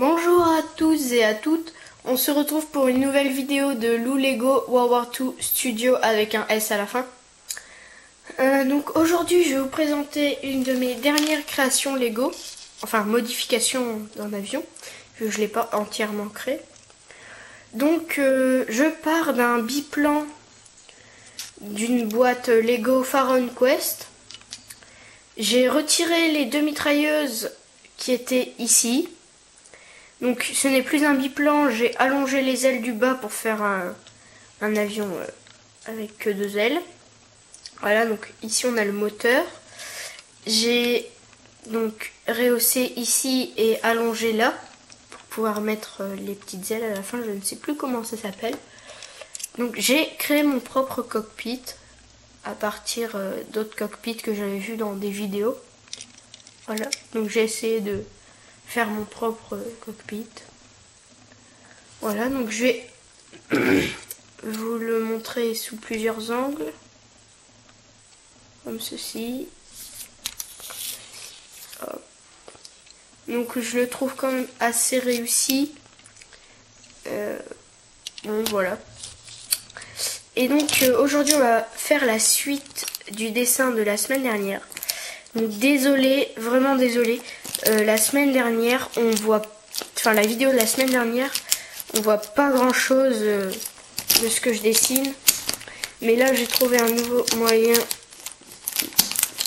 Bonjour à tous et à toutes, on se retrouve pour une nouvelle vidéo de Lou Lego World War II Studio avec un S à la fin. Donc aujourd'hui je vais vous présenter une de mes dernières créations Lego, enfin modification d'un avion, vu que je ne l'ai pas entièrement créé. Donc je pars d'un biplan d'une boîte Lego Pharaon Quest. J'ai retiré les deux mitrailleuses qui étaient ici. Donc ce n'est plus un biplan, j'ai allongé les ailes du bas pour faire un avion avec que deux ailes. Voilà, donc ici on a le moteur. J'ai donc rehaussé ici et allongé là pour pouvoir mettre les petites ailes à la fin, je ne sais plus comment ça s'appelle. Donc j'ai créé mon propre cockpit à partir d'autres cockpits que j'avais vus dans des vidéos. Voilà, donc j'ai essayé de faire mon propre cockpit. Voilà, donc je vais vous le montrer sous plusieurs angles, comme ceci. Hop. Donc je le trouve quand même assez réussi. Bon voilà. Et donc aujourd'hui on va faire la suite du dessin de la semaine dernière. Donc désolé, vraiment désolé. La semaine dernière, la vidéo de la semaine dernière, on voit pas grand chose de ce que je dessine. Mais là, j'ai trouvé un nouveau moyen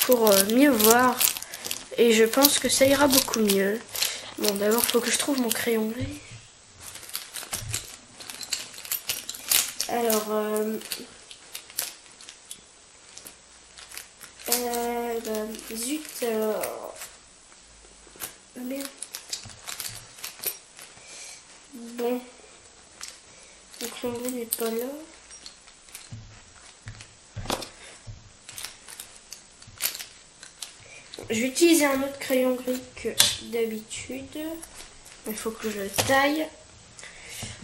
pour mieux voir. Et je pense que ça ira beaucoup mieux. Bon, d'abord, il faut que je trouve mon crayon gris. Alors, zut, merde. Bon, le crayon gris n'est pas là. Je vais utiliser un autre crayon gris que d'habitude. Il faut que je le taille.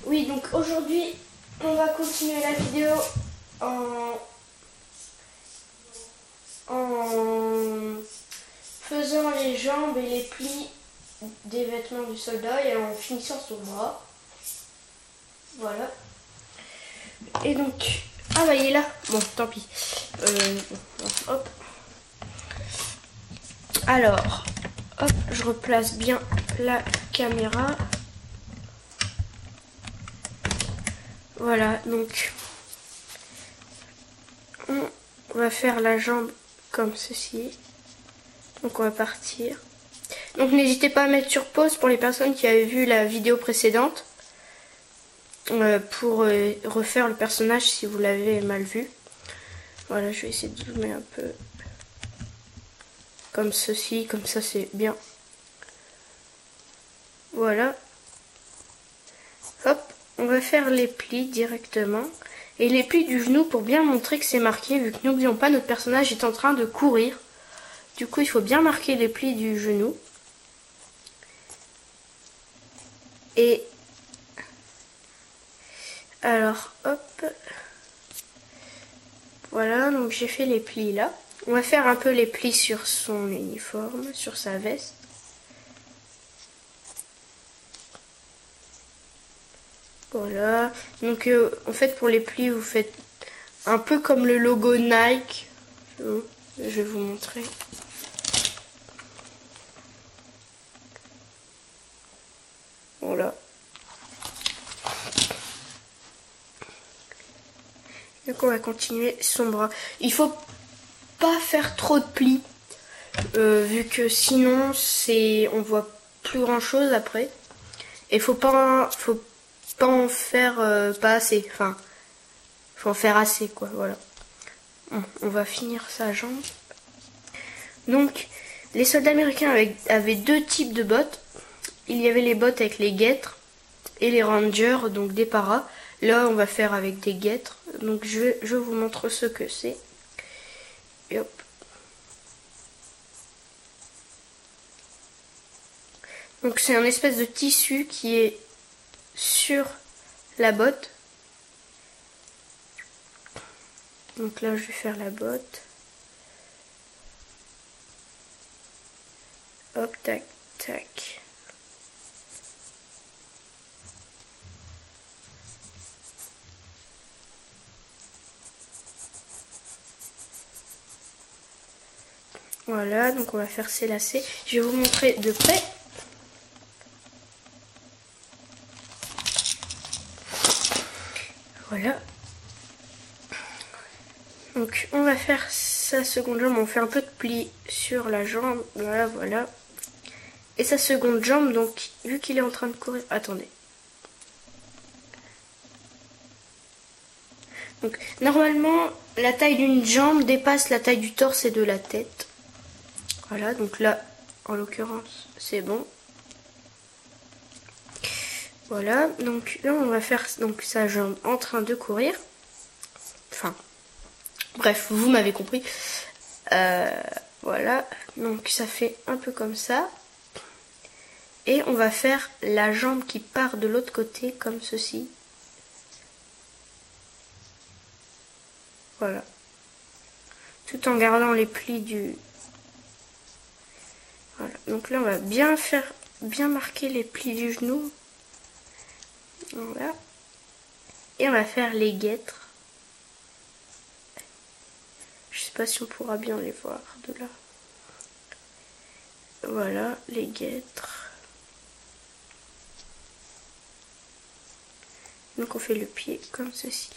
Oui, donc aujourd'hui, on va continuer la vidéo en faisant les jambes et les plis des vêtements du soldat et en finissant son bras. Voilà. Et donc, ah bah il est là. Bon, tant pis. Hop. Alors, hop, je replace bien la caméra. Voilà, donc on va faire la jambe comme ceci. Donc on va partir. Donc n'hésitez pas à mettre sur pause pour les personnes qui avaient vu la vidéo précédente. Pour refaire le personnage si vous l'avez mal vu. Voilà, je vais essayer de zoomer un peu. Comme ceci, comme ça c'est bien. Voilà. Hop, on va faire les plis directement. Et les plis du genou pour bien montrer que c'est marqué, vu que n'oublions pas, notre personnage est en train de courir. Du coup, il faut bien marquer les plis du genou. Et alors, hop. Voilà, donc j'ai fait les plis là. On va faire un peu les plis sur son uniforme, sur sa veste. Voilà. Donc en fait pour les plis vous faites un peu comme le logo Nike. Je vais vous montrer. Voilà. Donc on va continuer son bras. Il faut pas faire trop de plis. Vu que sinon on voit plus grand chose après. Et faut pas en faire pas assez. Enfin, faut en faire assez quoi, voilà. Bon, on va finir sa jambe. Donc, les soldats américains avaient deux types de bottes. Il y avait les bottes avec les guêtres et les rangers, donc des paras. Là, on va faire avec des guêtres. Donc, je vous montre ce que c'est. Et hop. Donc, c'est un espèce de tissu qui est sur la botte. Donc là, je vais faire la botte. Hop, tac, tac. Voilà, donc on va faire ces lacets. Je vais vous montrer de près. Voilà. Donc on va faire sa seconde jambe. On fait un peu de pli sur la jambe. Voilà, voilà. Et sa seconde jambe, donc vu qu'il est en train de courir... Attendez. Donc normalement, la taille d'une jambe dépasse la taille du torse et de la tête. Voilà, donc là, en l'occurrence, c'est bon. Voilà, donc là on va faire donc sa jambe en train de courir. Enfin, bref, vous m'avez compris. Voilà, donc ça fait un peu comme ça. Et on va faire la jambe qui part de l'autre côté comme ceci. Voilà. Tout en gardant les plis du... Voilà, donc là on va bien marquer les plis du genou. Voilà. Et on va faire les guêtres. Je sais pas si on pourra bien les voir de là. Voilà, les guêtres. Donc on fait le pied comme ceci.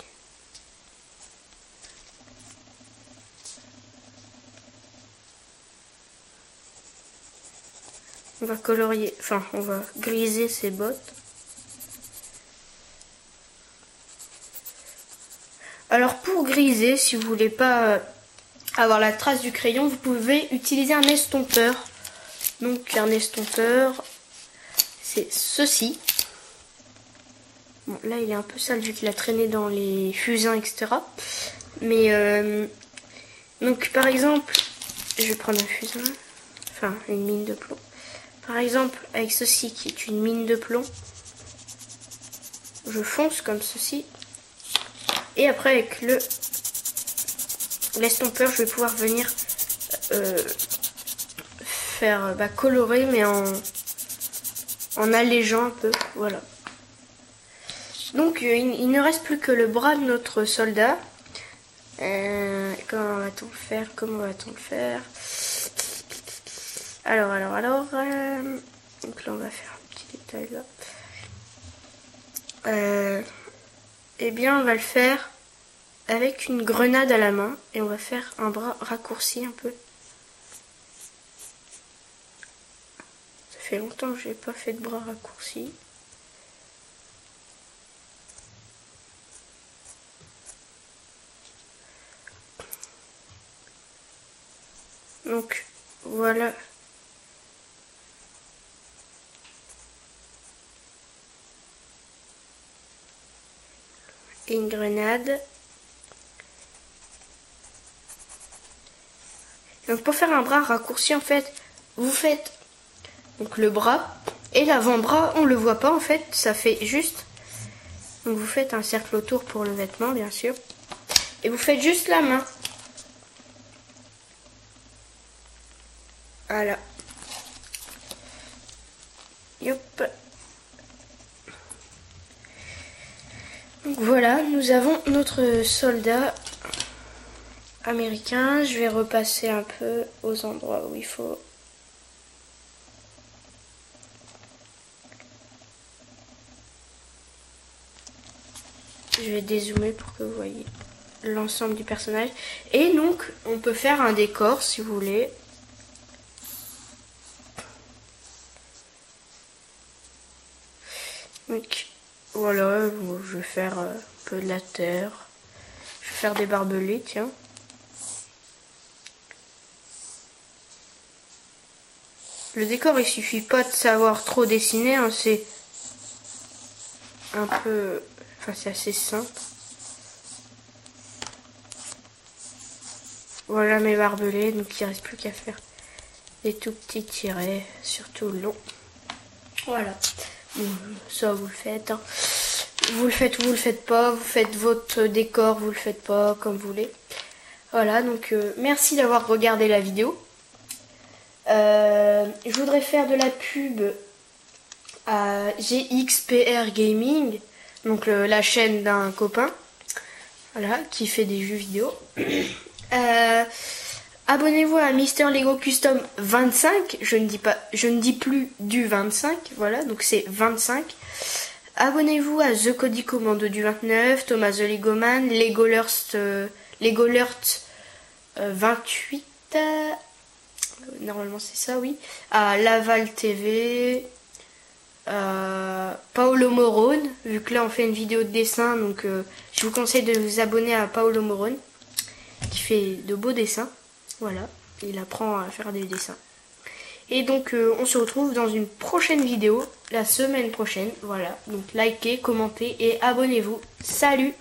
On va colorier, enfin on va griser ses bottes. Alors pour griser, si vous voulez pas avoir la trace du crayon, vous pouvez utiliser un estompeur. Donc un estompeur, c'est ceci. Bon, là il est un peu sale vu qu'il a traîné dans les fusains, etc. Mais donc par exemple, je vais prendre un fusain, enfin une mine de plomb. Par exemple, avec ceci qui est une mine de plomb, je fonce comme ceci. Et après avec l'estompeur, je vais pouvoir venir faire colorer, mais en allégeant un peu. Voilà. Donc il ne reste plus que le bras de notre soldat. Comment va-t-on faire? Comment va-t-on le faire? Alors, donc là on va faire un petit détail là. Eh bien on va le faire avec une grenade à la main et on va faire un bras raccourci un peu. Ça fait longtemps que j'ai pas fait de bras raccourcis. Donc voilà. Et une grenade. Donc pour faire un bras raccourci, en fait, vous faites donc le bras et l'avant-bras, on le voit pas en fait, ça fait juste. Donc vous faites un cercle autour pour le vêtement, bien sûr. Et vous faites juste la main. Voilà. Yop. Donc voilà, nous avons notre soldat américain. Je vais repasser un peu aux endroits où il faut. Je vais dézoomer pour que vous voyez l'ensemble du personnage. Et donc, on peut faire un décor si vous voulez. Donc, voilà, je vais faire un peu de la terre. Je vais faire des barbelés, tiens. Le décor, il suffit pas de savoir trop dessiner, hein, c'est un peu... Enfin, c'est assez simple. Voilà mes barbelés, donc il ne reste plus qu'à faire des tout petits tirets sur tout le long. Voilà. Bon, ça, vous le faites. Hein. Vous le faites ou vous le faites pas. Vous faites votre décor, vous le faites pas, comme vous voulez. Voilà, donc merci d'avoir regardé la vidéo. Je voudrais faire de la pub à GXPR Gaming, donc la chaîne d'un copain, voilà, qui fait des jeux vidéo. Abonnez-vous à Mister Lego Custom 25. Je ne dis plus du 25. Voilà, donc c'est 25. Abonnez-vous à The Cody Commando du 29, Thomas the Legoman, Legolert 28. Normalement c'est ça, oui. À Laval TV. Paolo Morone, vu que là on fait une vidéo de dessin, donc je vous conseille de vous abonner à Paolo Morone, qui fait de beaux dessins. Voilà, il apprend à faire des dessins. Et donc on se retrouve dans une prochaine vidéo, la semaine prochaine. Voilà, donc likez, commentez et abonnez-vous. Salut!